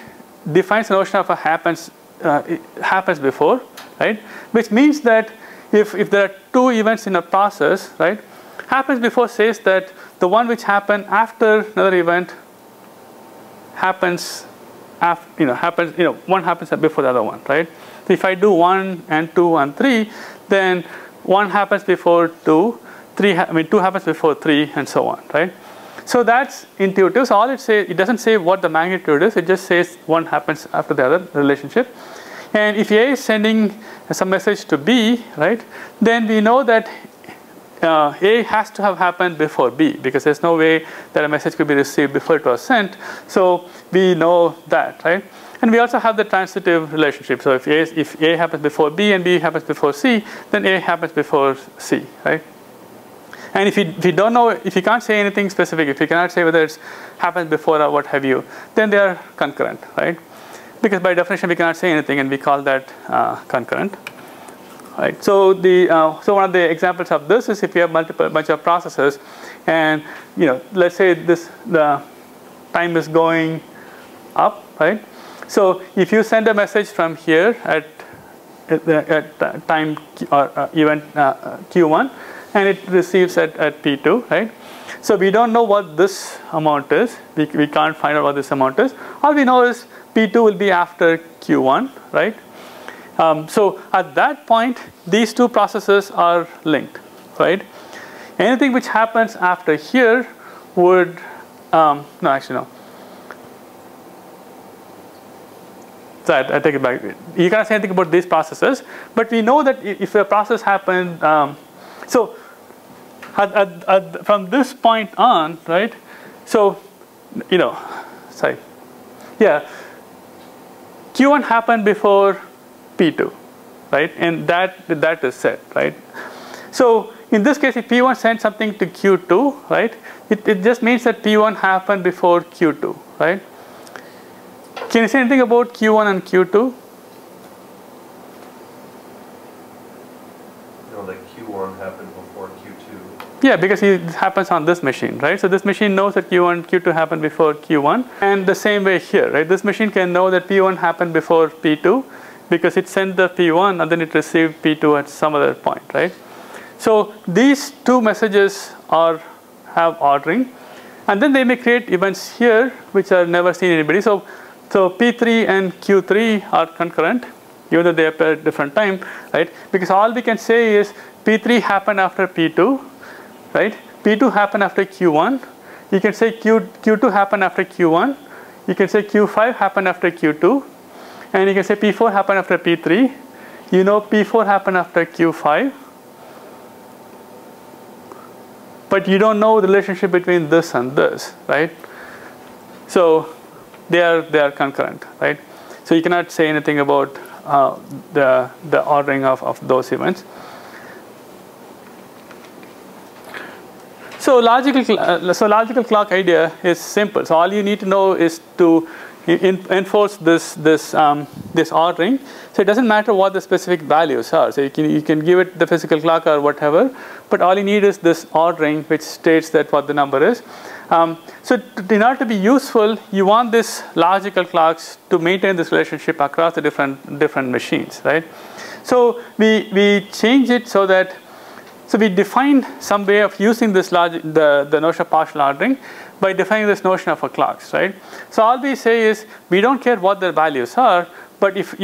defines the notion of a happens before, right? Which means that if there are two events in a process, right? Happens before says that the one which happened after another event happens one happens before the other one, right? So if I do 1 and 2 and 3, then 1 happens before 2, 2 happens before 3, and so on, right? So that's intuitive. So all it doesn't say what the magnitude is. It just says one happens after the other relationship. And if A is sending some message to B, right, then we know that A has to have happened before B because there's no way that a message could be received before it was sent. So we know that, right? And we also have the transitive relationship. So if A happens before B and B happens before C, then A happens before C, right? And if you don't know, if you can't say anything specific, if you cannot say whether it happens before or what have you, then they are concurrent, right? Because by definition we cannot say anything, and we call that concurrent. Right. So so one of the examples of this is if you have bunch of processes, and let's say the time is going up, right? So if you send a message from here at time or event Q1, and it receives at P2, right? So we don't know what this amount is. We can't find out what this amount is. All we know is P2 will be after Q1, right? So at that point, these two processes are linked, right? Anything which happens after here would, no, actually no. So I take it back. You cannot say anything about these processes, but we know that if a process happened, so from this point on, right? So, sorry, yeah, Q1 happened before P2, right? And that is set, right? So in this case, if P1 sent something to Q2, right? It just means that P1 happened before Q2, right? Can you say anything about Q1 and Q2? No, that Q1 happened before Q2. Yeah, because it happens on this machine, right? So this machine knows that Q1, Q2 happened before Q1. And the same way here, right? This machine can know that P1 happened before P2 because it sent the P1 and then it received P2 at some other point, right? So these two messages have ordering. And then they may create events here which are never seen anybody. So P3 and Q3 are concurrent, even though they appear at different time, right? Because all we can say is P3 happened after P2, right? P2 happened after Q1. You can say Q2 happened after Q1. You can say Q5 happened after Q2. And you can say P4 happened after P3. You know P4 happened after Q5. But you don't know the relationship between this and this, right? So they are concurrent, right? So you cannot say anything about the ordering of those events. So logical clock idea is simple. So all you need to know is to enforce this ordering. So it doesn't matter what the specific values are. So you can give it the physical clock or whatever, but all you need is this ordering which states that what the number is. So in order to be useful, you want these logical clocks to maintain this relationship across the different machines, right? So we change it so that we define some way of using this the notion of partial ordering by defining this notion of a clocks, right? So all we say is we don't care what their values are, but if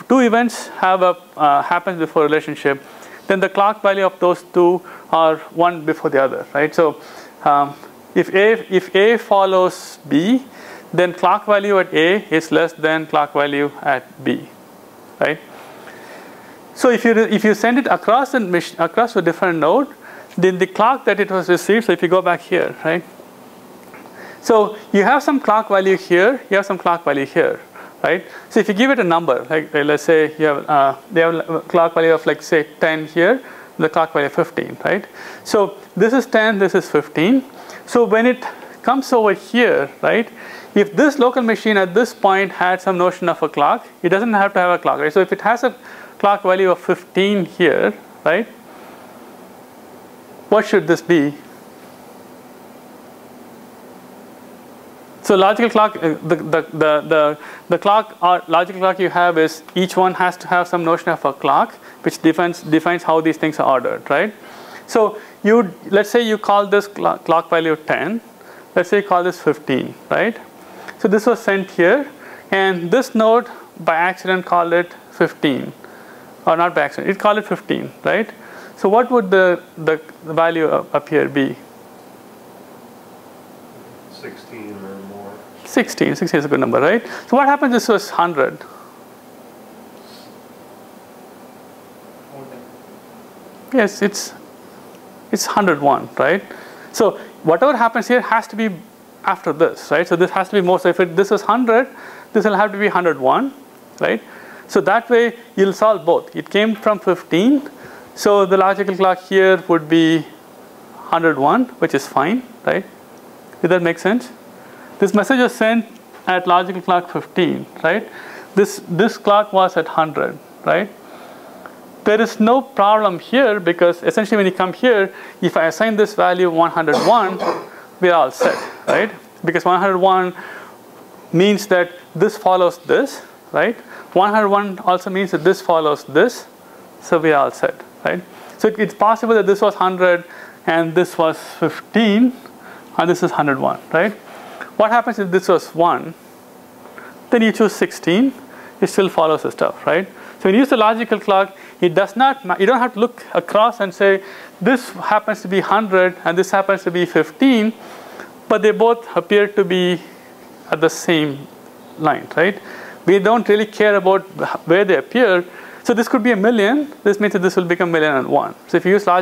two events happens before a relationship, then the clock value of those two are one before the other, right? So if A follows B, then clock value at A is less than clock value at B, right? So if you send it across a different node, then the clock that it was received. So if you go back here, right? So you have some clock value here, you have some clock value here, right? So if you give it a number, like let's say you have they have a clock value of like say 10 here, the clock value of 15, right? So this is 10, this is 15. So when it comes over here, right? If this local machine at this point had some notion of a clock, it doesn't have to have a clock, right? So if it has a clock value of 15 here, right? What should this be? So logical clock, the clock or logical clock you have is each one has to have some notion of a clock, which defines how these things are ordered, right? So let's say you call this clock value 10. Let's say you call this 15, right? So this was sent here, and this node by accident called it 15, or not by accident, it called it 15, right? So what would the value up here be? 16 or more. 16 is a good number, right? So what happens if this was 100? Yes, it's 101, right? So whatever happens here has to be after this, right? So this has to be more. So if this is 100, this will have to be 101, right? So that way you'll solve both. It came from 15, so the logical clock here would be 101, which is fine, right? Did that make sense? This message was sent at logical clock 15, right? This clock was at 100, right? There is no problem here because essentially when you come here, if I assign this value 101, we're all set, right? Because 101 means that this follows this, right? 101 also means that this follows this, so we're all set, right? So it's possible that this was 100 and this was 15 and this is 101, right? What happens if this was 1? Then you choose 16, it still follows the stuff, right? So when you use the logical clock, it does not, you don't have to look across and say, this happens to be 100 and this happens to be 15, but they both appear to be at the same line, right? We don't really care about where they appear. So this could be 1,000,000. This means that this will become 1,000,001. So if you use logic